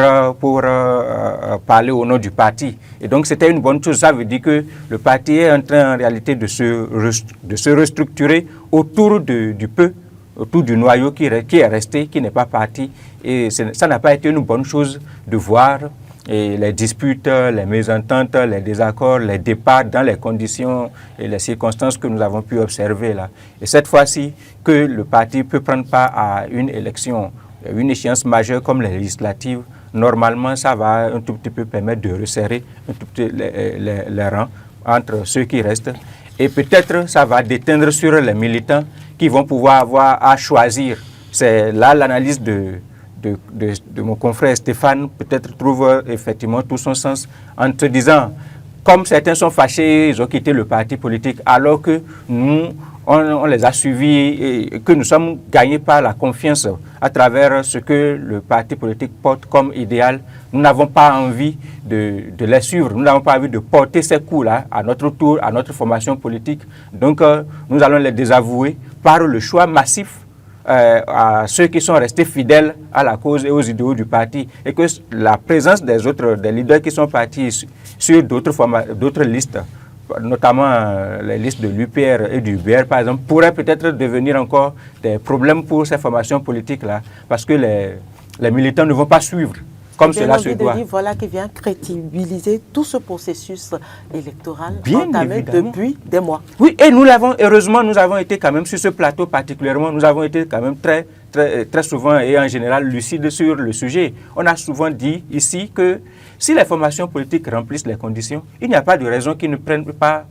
parler au nom du parti. Et donc c'était une bonne chose. Ça veut dire que le parti est en train en réalité de se restructurer autour du peu, autour du noyau qui est resté, qui n'est pas parti. Et ça n'a pas été une bonne chose de voir les disputes, les mésententes, les désaccords, les départs dans les conditions et les circonstances que nous avons pu observer là. Et cette fois-ci, que le parti peut prendre part à une élection, une échéance majeure comme les législatives, normalement, ça va un tout petit peu permettre de resserrer un tout petit les rangs entre ceux qui restent. Et peut-être ça va déteindre sur les militants qui vont pouvoir avoir à choisir. C'est là l'analyse de mon confrère Stéphane peut-être trouve effectivement tout son sens en te disant, comme certains sont fâchés, ils ont quitté le parti politique, alors que nous, on les a suivis et que nous sommes gagnés par la confiance à travers ce que le parti politique porte comme idéal. Nous n'avons pas envie de les suivre, nous n'avons pas envie de porter ces coups-là à notre tour, à notre formation politique. Donc nous allons les désavouer par le choix massif à ceux qui sont restés fidèles à la cause et aux idéaux du parti, et que la présence des leaders qui sont partis sur d'autres listes, notamment les listes de l'UPR et du UBR par exemple, pourraient peut-être devenir encore des problèmes pour ces formations politiques-là, parce que les militants ne vont pas suivre comme cela se doit. Voilà qui vient crédibiliser tout ce processus électoral Bien entamé évidemment. depuis des mois. Oui, et heureusement, nous avons été quand même sur ce plateau particulièrement, nous avons été quand même très souvent et en général lucides sur le sujet. On a souvent dit ici que si les formations politiques remplissent les conditions, il n'y a pas de raison qu'ils ne prennent pas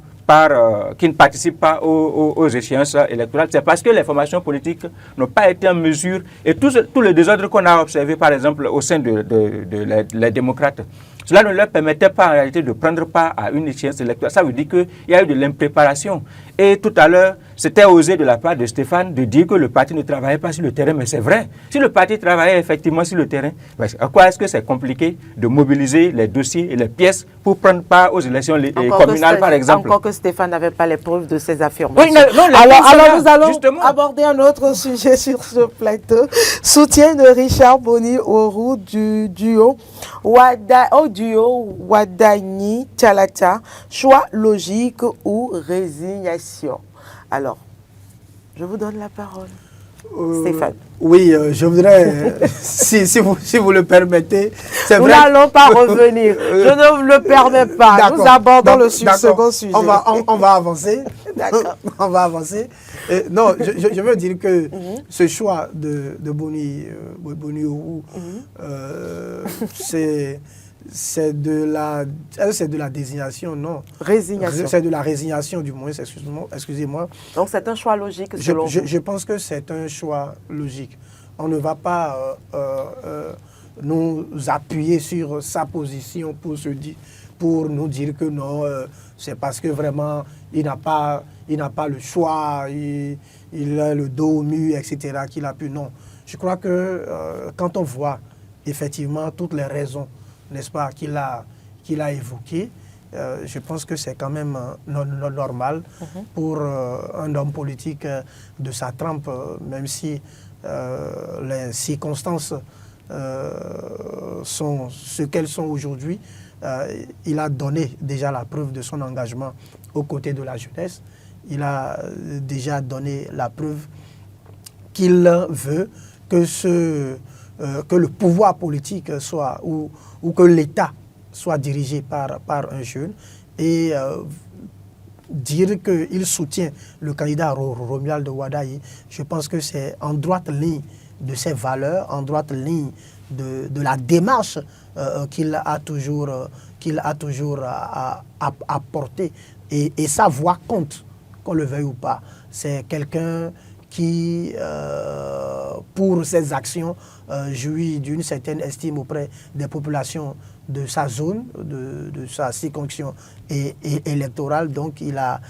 qui ne participent pas aux échéances électorales. C'est parce que les formations politiques n'ont pas été en mesure, et tout le désordre qu'on a observé par exemple au sein les démocrates, cela ne leur permettait pas en réalité de prendre part à une échéance électorale. Ça veut dire qu'il y a eu de l'impréparation. Et tout à l'heure, c'était osé de la part de Stéphane de dire que le parti ne travaillait pas sur le terrain, mais c'est vrai. Si le parti travaillait effectivement sur le terrain, à quoi est-ce que c'est compliqué de mobiliser les dossiers et les pièces pour prendre part aux élections communales, par exemple? Encore que Stéphane n'avait pas les preuves de ses affirmations. Oui, non, alors nous allons justement aborder un autre sujet sur ce plateau. Soutien de Richard Boni Oru du duo Wadani-Tchalata. Choix logique ou résignation? Alors, je vous donne la parole. Stéphane. Oui, je voudrais, si vous le permettez, c'est Nous vrai. n'allons pas revenir. Je ne le permets pas. Nous abordons le second sujet. On va avancer. D'accord. On va avancer. Non, je veux dire que ce choix de Boni Oru, c'est de la désignation, non. Résignation. C'est de la résignation, du moins, excusez-moi. Donc c'est un choix logique selon vous. Je pense que c'est un choix logique. On ne va pas nous appuyer sur sa position pour nous dire que non, c'est parce que vraiment il n'a pas le choix, il a le dos au mur, etc. qu'il a pu. Non. Je crois que quand on voit effectivement toutes les raisons, n'est-ce pas, qu'il a évoquées, je pense que c'est quand même normal pour un homme politique de sa trempe, même si les circonstances sont ce qu'elles sont aujourd'hui. Il a donné déjà la preuve de son engagement aux côtés de la jeunesse. Il a déjà donné la preuve qu'il veut que le pouvoir politique soit, ou que l'État soit dirigé par un jeune, et dire qu'il soutient le candidat Romuald Wadayi, je pense que c'est en droite ligne de ses valeurs, en droite ligne de la démarche qu'il a toujours apporté. Et sa voix compte, qu'on le veuille ou pas. C'est quelqu'un qui, pour ses actions, jouit d'une certaine estime auprès des populations de sa zone, de sa circonscription électorale. Donc il a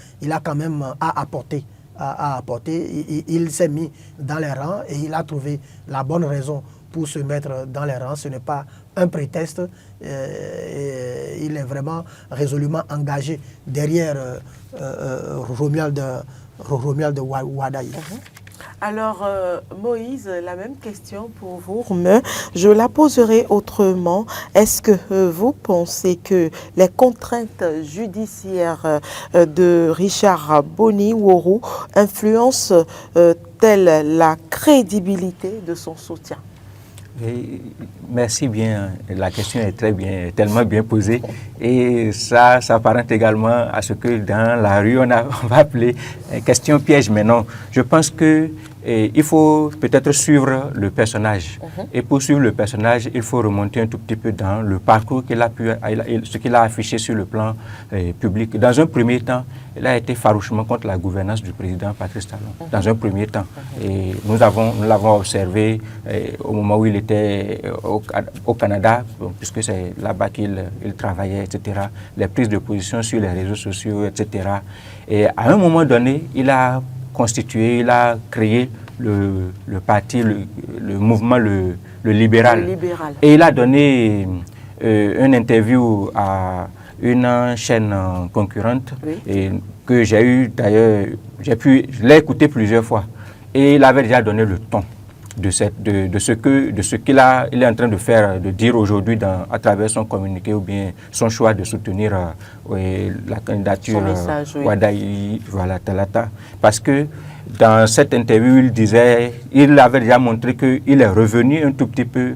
quand même à apporter. Il s'est mis dans les rangs et il a trouvé la bonne raison pour se mettre dans les rangs. Ce n'est pas un prétexte. Il est vraiment résolument engagé derrière Romuald Wadayi. Alors, Moïse, la même question pour vous, mais je la poserai autrement. Est-ce que vous pensez que les contraintes judiciaires de Richard Boni Oru influencent-elles la crédibilité de son soutien? Et merci bien. La question est tellement bien posée. Et ça s'apparente également à ce que dans la rue, on va appeler question piège. Mais non, je pense que il faut peut-être suivre le personnage. Et pour suivre le personnage, il faut remonter un tout petit peu dans le parcours ce qu'il a affiché sur le plan public. Dans un premier temps, il a été farouchement contre la gouvernance du président Patrice Talon. Dans un premier temps. Et nous l'avons observé au moment où il était au Canada, puisque c'est là-bas qu'il travaillait, etc. Les prises de position sur les réseaux sociaux, etc. Et à un moment donné, il a créé le parti, le mouvement, le libéral. Et il a donné une interview à une chaîne concurrente, et que j'ai eu d'ailleurs, je l'ai écouté plusieurs fois. Et il avait déjà donné le ton de ce qu'il est en train de faire, de dire aujourd'hui à travers son communiqué ou bien son choix de soutenir la candidature Wadayi Talata. Parce que dans cette interview, il avait déjà montré qu'il est revenu un tout petit peu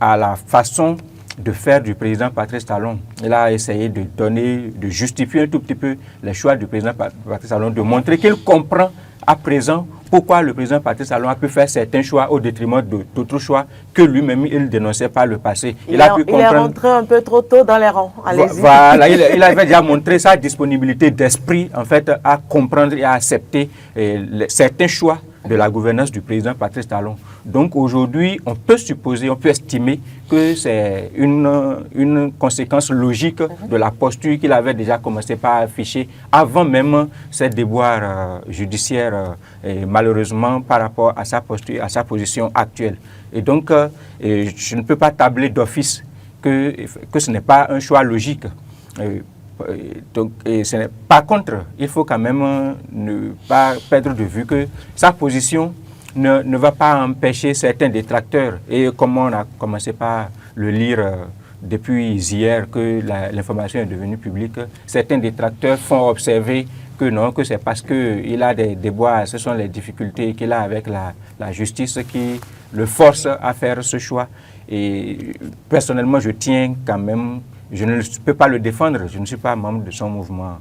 à la façon de faire du président Patrice Talon. Il a essayé de justifier un tout petit peu les choix du président Patrice Talon, de montrer qu'il comprend à présent pourquoi le président Patrice Talon a pu faire certains choix au détriment d'autres choix que lui-même il dénonçait par le passé. Il est rentré un peu trop tôt dans les rangs. Allez-y. Voilà, il avait déjà montré sa disponibilité d'esprit en fait à comprendre et à accepter certains choix de la gouvernance du président Patrice Talon. Donc aujourd'hui, on peut supposer, on peut estimer que c'est une conséquence logique de la posture qu'il avait déjà commencé par afficher avant même ces déboires judiciaires, et malheureusement par rapport à sa posture, à sa position actuelle. Et donc, je ne peux pas tabler d'office que ce n'est pas un choix logique. Donc, par contre, il faut quand même ne pas perdre de vue que sa position ne va pas empêcher certains détracteurs. Et comme on a commencé par le lire depuis hier que l'information est devenue publique, certains détracteurs font observer que non, que c'est parce qu'il a des déboires, ce sont les difficultés qu'il a avec la justice qui le forcent à faire ce choix. Et personnellement, je tiens quand même, je ne peux pas le défendre, je ne suis pas membre de son mouvement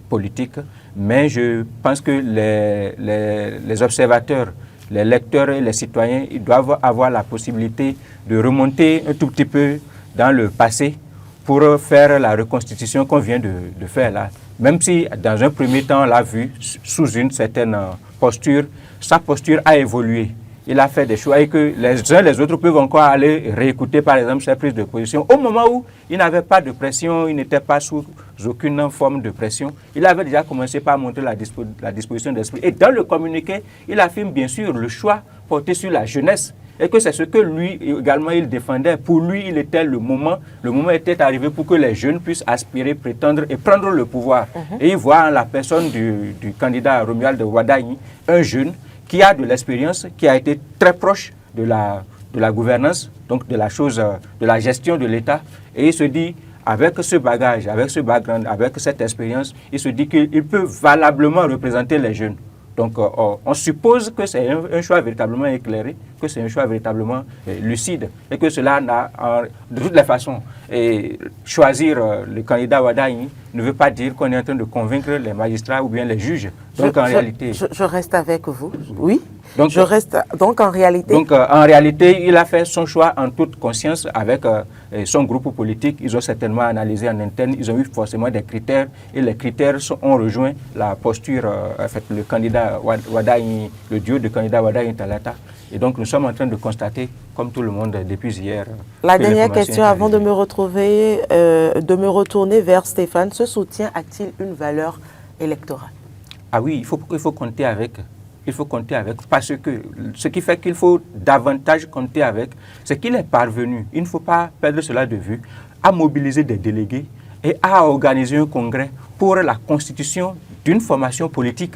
politique, mais je pense que les observateurs, les lecteurs et les citoyens, ils doivent avoir la possibilité de remonter un tout petit peu dans le passé pour faire la reconstitution qu'on vient de faire là. Même si dans un premier temps, on l'a vu sous une certaine posture, sa posture a évolué. Il a fait des choix et que les uns les autres peuvent encore aller réécouter par exemple ses prises de position. Au moment où il n'avait pas de pression, il n'était pas sous aucune forme de pression, il avait déjà commencé par montrer la disposition d'esprit. Et dans le communiqué, il affirme bien sûr le choix porté sur la jeunesse et que c'est ce que lui également il défendait. Pour lui, il était le moment était arrivé pour que les jeunes puissent aspirer, prétendre et prendre le pouvoir. Et il voit en la personne du candidat Romuald Wardani un jeune qui a de l'expérience, qui a été très proche de la gouvernance, donc de la chose, de la gestion de l'État. Et il se dit, avec ce bagage, avec ce background, avec cette expérience, il se dit qu'il peut valablement représenter les jeunes. Donc on suppose que c'est un choix véritablement éclairé, que c'est un choix véritablement lucide et que cela n'a de toutes les façons. Et choisir le candidat Wardani ne veut pas dire qu'on est en train de convaincre les magistrats ou bien les juges. Donc en réalité... Je reste avec vous, oui. Donc en réalité, il a fait son choix en toute conscience avec son groupe politique. Ils ont certainement analysé en interne, ils ont eu forcément des critères et les critères ont rejoint la posture, le candidat Wardani, le duo de candidat Wardani Talata. Et donc nous sommes en train de constater, comme tout le monde depuis hier... La dernière question avant de me retourner vers Stéphane, ce soutien a-t-il une valeur électorale? Ah oui, il faut compter avec. Il faut compter avec parce que ce qui fait qu'il faut davantage compter avec, c'est qu'il est parvenu, il ne faut pas perdre cela de vue, à mobiliser des délégués et à organiser un congrès pour la constitution d'une formation politique.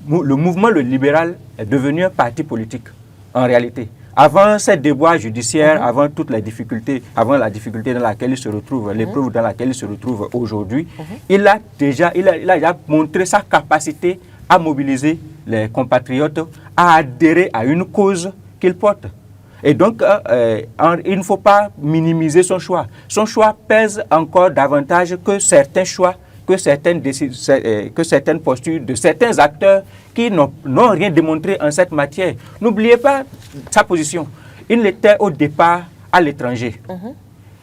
Le mouvement libéral est devenu un parti politique, en réalité. Avant ces déboires judiciaires, avant toutes les difficultés, avant la difficulté dans laquelle il se retrouve, l'épreuve dans laquelle il se retrouve aujourd'hui, il a déjà montré sa capacité à mobiliser les compatriotes, à adhérer à une cause qu'il porte. Et donc, il ne faut pas minimiser son choix. Son choix pèse encore davantage que certains choix, que certaines postures de certains acteurs qui n'ont rien démontré en cette matière. N'oubliez pas sa position. Il était au départ à l'étranger.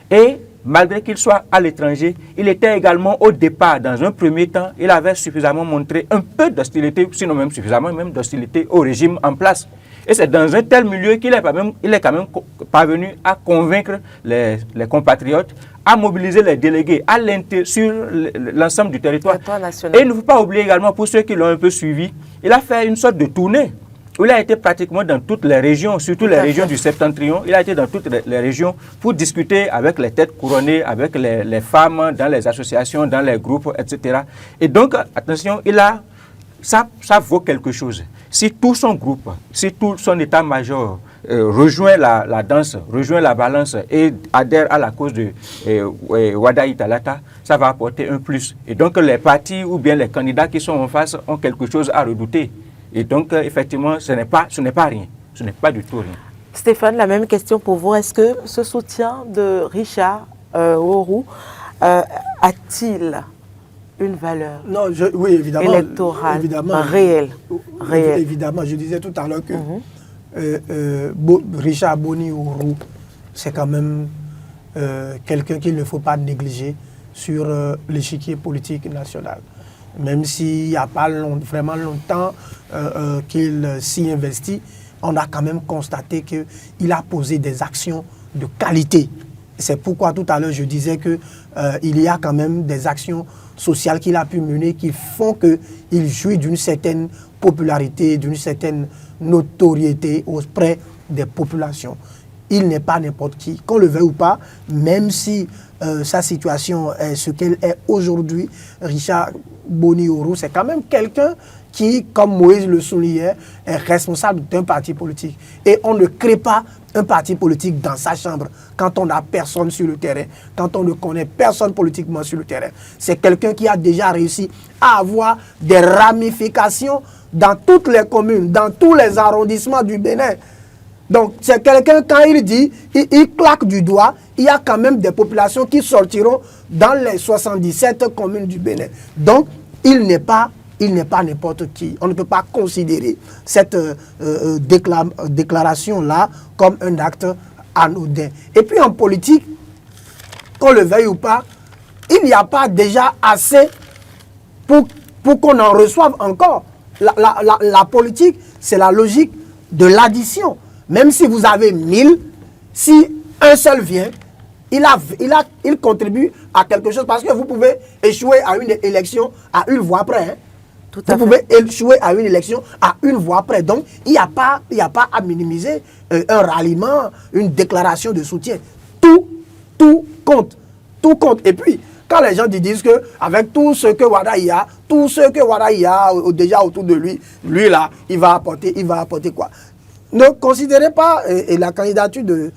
Et malgré qu'il soit à l'étranger, il était également au départ, dans un premier temps, il avait suffisamment montré un peu d'hostilité, sinon même suffisamment même d'hostilité au régime en place. Et c'est dans un tel milieu qu'il est quand même parvenu à convaincre les compatriotes, à mobiliser les délégués sur l'ensemble du territoire. Et il ne faut pas oublier également, pour ceux qui l'ont un peu suivi, il a fait une sorte de tournée. Il a été pratiquement dans toutes les régions, surtout les régions du septentrion. Il a été dans toutes les régions pour discuter avec les têtes couronnées, avec les femmes, dans les associations, dans les groupes, etc. Et donc, attention, ça vaut quelque chose. Si tout son groupe, si tout son état-major rejoint la danse, rejoint la balance et adhère à la cause de Wardani Talata, ça va apporter un plus. Et donc, les partis ou bien les candidats qui sont en face ont quelque chose à redouter. Et donc, effectivement, ce n'est pas rien. Ce n'est pas du tout rien. Stéphane, la même question pour vous. Est-ce que ce soutien de Richard Orou a-t-il une valeur électorale réelle? Évidemment, je disais tout à l'heure que Richard Boni Orou, c'est quand même quelqu'un qu'il ne faut pas négliger sur l'échiquier politique national. même s'il n'y a pas vraiment longtemps qu'il s'y investit, on a quand même constaté qu'il a posé des actions de qualité. C'est pourquoi tout à l'heure je disais qu'il y a quand même des actions sociales qu'il a pu mener qui font qu'il jouit d'une certaine popularité, d'une certaine notoriété auprès des populations. Il n'est pas n'importe qui, qu'on le veuille ou pas, même si sa situation est ce qu'elle est aujourd'hui. Richard Boni Oro, c'est quand même quelqu'un qui, comme Moïse le soulignait, est responsable d'un parti politique. Et on ne crée pas un parti politique dans sa chambre quand on n'a personne sur le terrain, quand on ne connaît personne politiquement sur le terrain. C'est quelqu'un qui a déjà réussi à avoir des ramifications dans toutes les communes, dans tous les arrondissements du Bénin. Donc, c'est quelqu'un, quand il dit, il claque du doigt, il y a quand même des populations qui sortiront dans les 77 communes du Bénin. Donc, il n'est pas n'importe qui. On ne peut pas considérer cette déclaration-là comme un acte anodin. Et puis, en politique, qu'on le veuille ou pas, il n'y a pas déjà assez pour qu'on en reçoive encore. La politique, c'est la logique de l'addition. Même si vous avez 1000, si un seul vient, il contribue à quelque chose parce que vous pouvez échouer à une élection à une voix près. Hein. Vous pouvez échouer à une élection à une voix près. Donc, il n'y a pas à minimiser un ralliement, une déclaration de soutien. Tout compte. Tout compte. Et puis, quand les gens disent qu'avec tout ce que Wada y a, déjà autour de lui, lui là, il va apporter quoi? Ne considérez pas la candidature de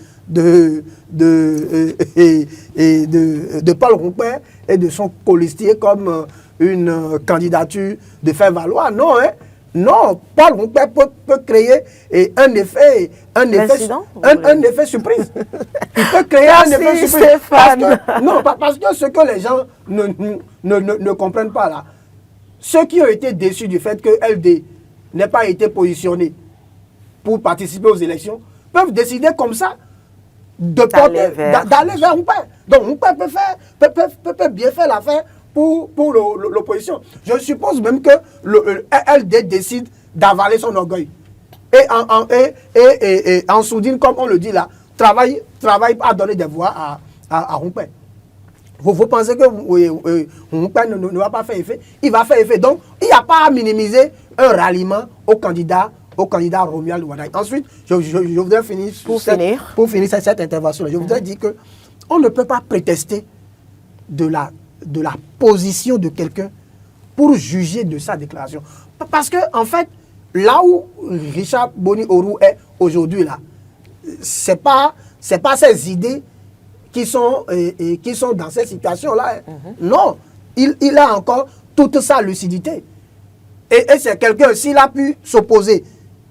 Paul Rompin et de son colistier comme une candidature de faire valoir. Non, hein? Non, Paul Rompin peut créer un effet surprise. Il peut créer un effet surprise. Parce que ce que les gens ne comprennent pas là, ceux qui ont été déçus du fait que LD n'ait pas été positionné pour participer aux élections, peuvent décider comme ça d'aller vers Rompin. Donc Rompin peut bien faire l'affaire pour l'opposition. Je suppose même que le LD décide d'avaler son orgueil. Et en sourdine, comme on le dit là, travaille à donner des voix à Rompin. Vous pensez que Rompin ne va pas faire effet? Il va faire effet. Donc, il n'y a pas à minimiser un ralliement au candidat Romuald Wada. Ensuite, je voudrais finir pour finir cette intervention. Je voudrais dire qu'on ne peut pas prétester de la position de quelqu'un pour juger de sa déclaration. Parce que, en fait, là où Richard Boni Oro est aujourd'hui, là, c'est pas ses idées qui sont dans cette situation-là. Non, il a encore toute sa lucidité. Et c'est quelqu'un, s'il a pu s'opposer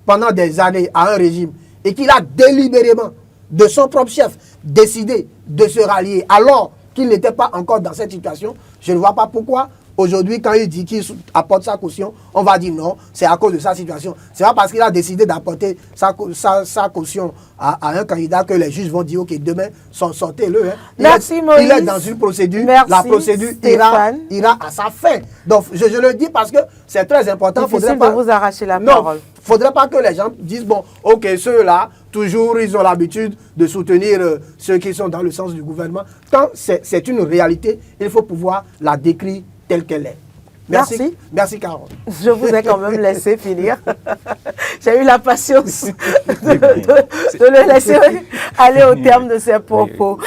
pendant des années à un régime et qu'il a délibérément, de son propre chef, décidé de se rallier alors qu'il n'était pas encore dans cette situation, je ne vois pas pourquoi aujourd'hui, quand il dit qu'il apporte sa caution, on va dire non, c'est à cause de sa situation. C'est pas parce qu'il a décidé d'apporter sa caution à un candidat que les juges vont dire ok, demain, sortez-le. Hein. Merci Moïse. Il est dans une procédure. Merci, la procédure ira à sa fin. Donc, je le dis parce que c'est très important. Difficile de vous arracher la parole. Il ne faudrait pas que les gens disent, bon, ok, ceux-là, toujours, ils ont l'habitude de soutenir ceux qui sont dans le sens du gouvernement. Quand c'est une réalité, il faut pouvoir la décrire telle qu'elle est. Merci. Merci, Carole. Je vous ai quand même laissé finir. J'ai eu la patience de le laisser aller au terme de ses propos.